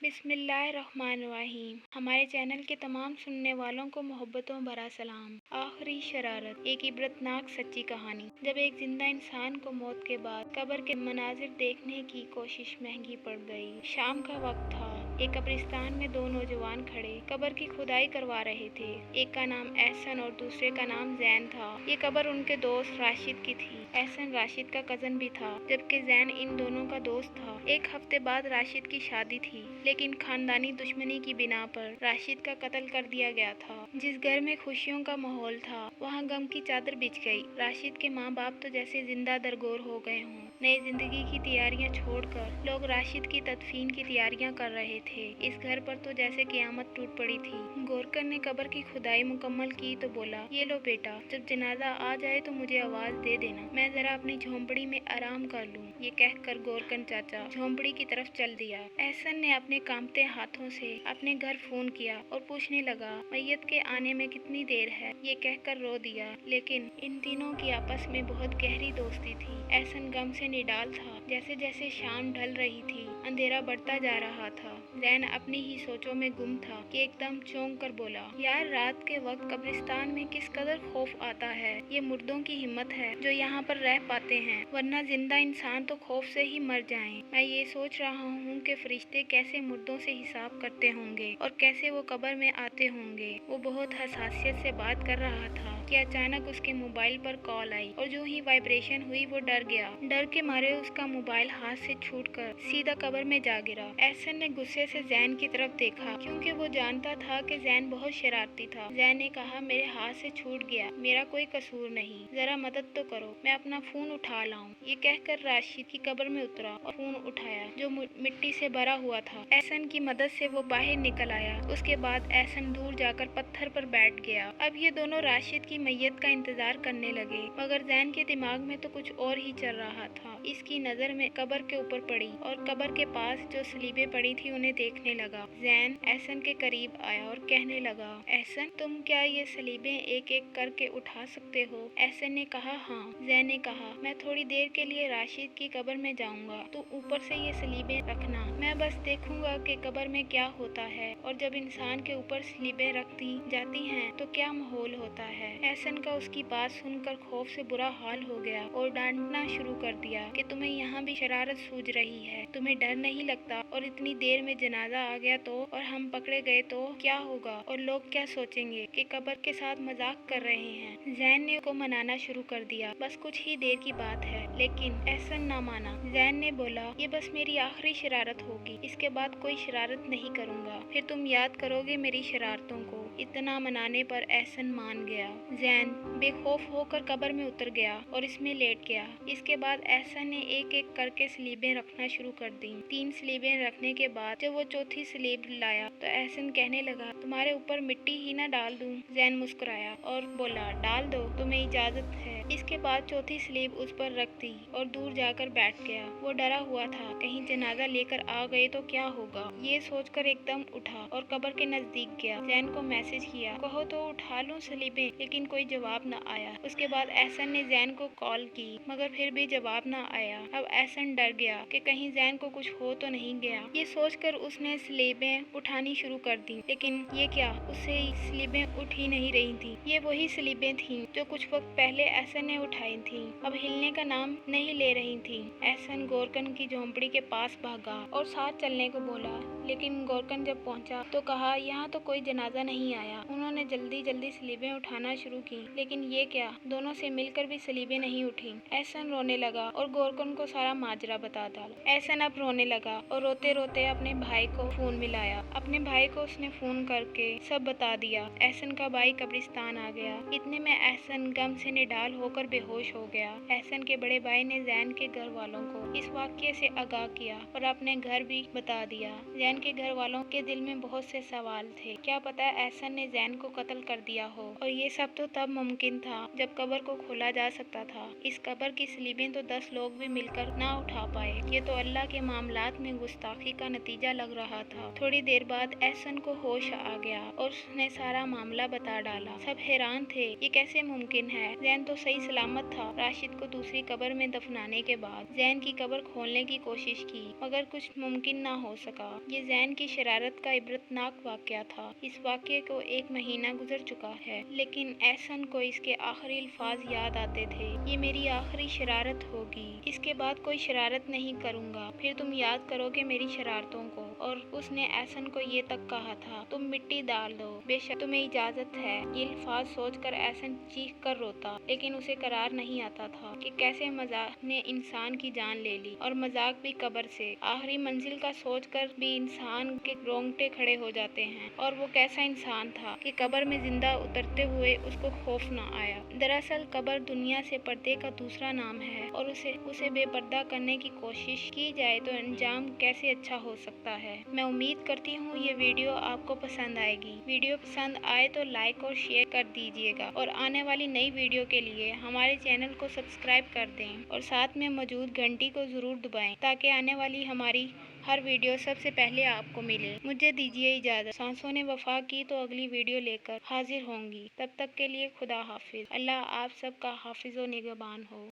बिस्मिल्लाहिर्रहमानिर्रहीम। हमारे चैनल के तमाम सुनने वालों को मोहब्बतों भरा सलाम। आखिरी शरारत, एक इबरतनाक सच्ची कहानी। जब एक जिंदा इंसान को मौत के बाद कब्र के मनाजिर देखने की कोशिश महंगी पड़ गई। शाम का वक्त था। एक कब्रिस्तान में दो नौजवान खड़े कब्र की खुदाई करवा रहे थे। एक का नाम एहसन और दूसरे का नाम जैन था। ये कब्र उनके दोस्त राशिद की थी। एहसन राशिद का कजन भी था, जबकि जैन इन दोनों का दोस्त था। एक हफ्ते बाद राशिद की शादी थी, लेकिन खानदानी दुश्मनी की बिना पर राशिद का कत्ल कर दिया गया था। जिस घर में खुशियों का माहौल था, वहाँ गम की चादर बिछ गई। राशिद के माँ बाप तो जैसे जिंदा दरगोर हो गए हों। नई जिंदगी की तैयारियां छोड़कर लोग राशिद की तदफीन की तैयारियां कर रहे थे। इस घर पर तो जैसे क़यामत टूट पड़ी थी। गोरकर ने कब्र की खुदाई मुकम्मल की तो बोला, ये लो बेटा, जब जनाजा आ जाए तो मुझे आवाज दे देना, मैं जरा अपनी झोंपड़ी में आराम कर लूं। ये कहकर गोरकन चाचा झोंपड़ी की तरफ चल दिया। एहसन ने अपने कांपते हाथों से अपने घर फोन किया और पूछने लगा, मैयत के आने में कितनी देर है। ये कहकर रो दिया। लेकिन इन तीनों की आपस में बहुत गहरी दोस्ती थी। एहसन गम से निडाल था। जैसे जैसे शाम ढल रही थी, अंधेरा बढ़ता जा रहा था। जैन अपनी ही सोचों में गुम था कि एकदम चौंक कर बोला, यार, रात के वक्त कब्रिस्तान में किस कदर खौफ आता है। ये मुर्दों की हिम्मत है जो यहाँ पर रह पाते हैं, वरना जिंदा इंसान तो खौफ से ही मर जाएं। मैं ये सोच रहा हूँ कि फरिश्ते कैसे मुर्दों से हिसाब करते होंगे और कैसे वो कब्र में आते होंगे। वो बहुत हसासियत से बात कर रहा था कि अचानक उसके मोबाइल पर कॉल आई और जो ही वाइब्रेशन हुई वो डर गया। डर के मारे उसका मोबाइल हाथ से छूटकर सीधा कब्र में जा गिरा। एहसन ने गुस्से से जैन की तरफ देखा, क्योंकि वो जानता था कि जैन बहुत शरारती था। जैन ने कहा, मेरे हाथ से छूट गया, मेरा कोई कसूर नहीं, जरा मदद तो करो, मैं अपना फोन उठा लाऊं। ये कहकर राशिद की कब्र में उतरा और फोन उठाया जो मिट्टी से भरा हुआ था। एहसन की मदद से वो बाहर निकल आया। उसके बाद एहसन दूर जाकर पत्थर पर बैठ गया। अब ये दोनों राशिद की मैयत का इंतजार करने लगे, मगर जैन के दिमाग में तो कुछ और ही चल रहा था। इसकी नजर में कब्र के ऊपर पड़ी और कब्र के पास जो सलीबें पड़ी थी उन्हें देखने लगा। जैन एहसन के करीब आया और कहने लगा, एहसन, तुम क्या ये सलीबें एक एक करके उठा सकते हो? एहसन ने कहा, हाँ। जैन ने कहा, मैं थोड़ी देर के लिए राशिद की कब्र में जाऊंगा, तो ऊपर से ये सलीबें रखना, मैं बस देखूंगा कि कब्र में क्या होता है और जब इंसान के ऊपर सलीबें रख दी जाती हैं तो क्या माहौल होता है। एहसन का उसकी बात सुनकर खौफ से बुरा हाल हो गया और डांटना शुरू कर दिया कि तुम्हें यहाँ भी शरारत सूझ रही है, तुम्हें डर नहीं लगता? और इतनी देर में जनाजा आ गया तो, और हम पकड़े गए तो क्या होगा? और लोग क्या सोचेंगे कि कब्र के साथ मजाक कर रहे हैं। जैन ने को मनाना शुरू कर दिया, बस कुछ ही देर की बात है। लेकिन एहसन ना माना। जैन ने बोला, ये बस मेरी आखिरी शरारत होगी, इसके बाद कोई शरारत नहीं करूँगा, फिर तुम याद करोगे मेरी शरारतों को। इतना मनाने पर एहसन मान गया। जैन बेखौफ होकर कब्र में उतर गया और इसमें लेट गया। इसके बाद एहसन ने एक एक करके सलीबें रखना शुरू कर दी। 3 सलीबें रखने के बाद जब वो चौथी सलीब लाया तो एहसन कहने लगा, तुम्हारे ऊपर मिट्टी ही ना डाल दूं? जैन मुस्कुराया और बोला, डाल दो, तुम्हें इजाजत है। इसके बाद चौथी सलीब उस पर रख दी और दूर जाकर बैठ गया। वो डरा हुआ था, कहीं जनाजा लेकर आ गए तो क्या होगा। ये सोचकर एकदम उठा और कब्र के नजदीक गया। जैन को मैसेज किया, कहो तो उठा लूं सलीबें, लेकिन कोई जवाब न आया। उसके बाद एहसन ने जैन को कॉल की, मगर फिर भी जवाब न आया। अब एहसन डर गया कि कहीं जैन को कुछ हो तो नहीं गया। ये सोचकर उसने सलीबें उठानी शुरू कर दी, लेकिन ये क्या, उससे सलीबें उठ ही नहीं रही थी। ये वही सलीबें थीं जो कुछ वक्त पहले एहसन ने उठाई थीं, अब हिलने का नाम नहीं ले रही थीं। एहसन गोरकन की झोंपड़ी के पास भागा और साथ चलने को बोला, लेकिन गोरकन जब पहुंचा तो कहा, यहाँ तो कोई जनाजा नहीं आया। उन्होंने जल्दी जल्दी सलीबें उठाना शुरू की, लेकिन ये क्या, दोनों से मिलकर भी सलीबें नहीं उठी। एहसन रोने लगा और गोरकन को सारा माजरा बता डाला। एहसन अब रोने लगा और रोते रोते अपने भाई को फोन मिलाया। अपने भाई को उसने फोन करके सब बता दिया। एहसन का भाई कब्रिस्तान आ गया। इतने में एहसन गम से निडाल होकर बेहोश हो गया। एहसन के बड़े भाई ने जैन के घर वालों को इस वाक़ये से आगाह किया और अपने घर भी बता दिया। जैन के घर वालों के दिल में बहुत से सवाल थे, क्या पता एहसन ने जैन को कत्ल कर दिया हो। और ये सब तो तब मुमकिन था जब कब्र को खोला जा सकता था। इस कब्र की सलीबें तो 10 लोग भी मिलकर ना उठा पाए। ये तो अल्लाह के मामलात में गुस्ताखी का नतीजा लग रहा था। थोड़ी देर बाद एहसन को होश आ गया और उसने सारा मामला बता डाला। सब हैरान थे, ये कैसे मुमकिन है। जैन तो सही सलामत था। राशिद को दूसरी कब्र में दफनाने के बाद जैन की कब्र खोलने की कोशिश की, मगर कुछ मुमकिन ना हो सका। ये والدین کی شرارت کا عبرتناک واقعہ تھا۔ اس واقعے کو 1 مہینہ گزر چکا ہے، لیکن احسن کو اس کے آخری الفاظ یاد آتے تھے، یہ میری آخری شرارت ہوگی، اس کے بعد کوئی شرارت نہیں کروں گا، پھر تم یاد کرو گے میری شرارتوں کو۔ اور اس نے احسن کو یہ تک کہا تھا، تم مٹی ڈال دو، بے شک تمہیں اجازت ہے۔ یہ الفاظ سوچ کر احسن چیخ کر روتا، لیکن اسے قرار نہیں آتا تھا کہ کیسے مذاق نے انسان کی جان لے لی، اور مذاق بھی قبر سے۔ آخری منزل کا سوچ کر بھی انسان کے رونگٹے کھڑے ہو جاتے ہیں، اور وہ کیسا انسان تھا کہ قبر میں زندہ اترتے ہوئے اس کو خوف نہ آیا۔ دراصل قبر دنیا سے پردے کا دوسرا نام ہے، اور اسے بے پردہ کرنے کی کوشش کی جائے تو انجام کیسے اچھا ہو سکتا ہے۔ میں امید کرتی ہوں یہ ویڈیو آپ کو پسند آئے گی۔ ویڈیو پسند آئے تو لائک اور شیئر کر دیجیے گا، اور آنے والی نئی ویڈیو کے لیے ہمارے چینل کو سبسکرائب کر دیں، اور ساتھ میں موجود گھنٹی کو ضرور دبائیں تاکہ آنے والی ہماری ہر ویڈیو سب سے پہلے آپ کو ملے۔ مجھے دیجیے اجازت، سانسوں نے وفا کی تو اگلی ویڈیو لے کر حاضر ہوں گی۔ تب تک کے لیے خدا حافظ۔ اللہ آپ سب کا حافظ و نگہبان ہو۔